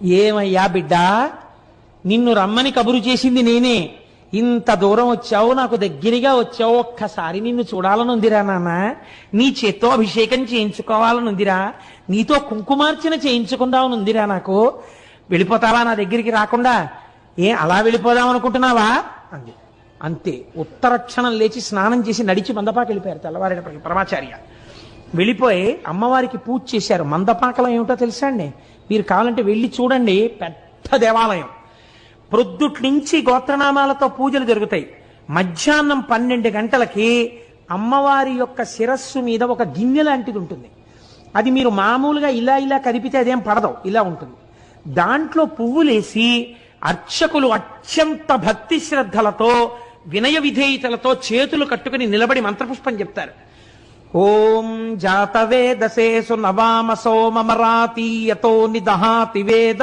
ఏమయ్యా బిడ్డా, నిన్ను రమ్మని కబురు చేసింది నేనే. ఇంత దూరం వచ్చావు, నాకు దగ్గరగా వచ్చావు, ఒక్కసారి నిన్ను చూడాలనుందిరా నాన్న. నీ చేత్తో అభిషేకం చేయించుకోవాలనుందిరా, నీతో కుంకుమార్చన చేయించుకుందామనుందిరా నాకు. వెళ్ళిపోతావా నా దగ్గరికి రాకుండా? అలా వెళ్ళిపోదాం అనుకుంటున్నావా అంది. అంతే. ఉత్తరక్షణం లేచి స్నానం చేసి నడిచి మందపాకి వెళ్ళిపోయారు. తెల్లవారేటప్పటికి పరమాచార్య వెళ్ళిపోయి అమ్మవారికి పూజ చేశారు. మందపాకలం ఏమిటో తెలుసా అండి? మీరు కావాలంటే వెళ్ళి చూడండి. పెద్ద దేవాలయం. ప్రొద్దుటి నుంచి గోత్రనామాలతో పూజలు జరుగుతాయి. మధ్యాహ్నం 12 గంటలకి అమ్మవారి యొక్క శిరస్సు మీద ఒక గిన్నె లాంటిది ఉంటుంది. అది మీరు మామూలుగా ఇలా ఇలా కదిపితే అదేం పడదు, ఇలా ఉంటుంది. దాంట్లో పువ్వులేసి అర్చకులు అత్యంత భక్తి శ్రద్ధలతో వినయ విధేయతలతో చేతులు కట్టుకుని నిలబడి మంత్రపుష్పం చెప్తారు. ఓం జాతవేదసేసు నవామ సోమమరాతి యతో నిదహాతి వేద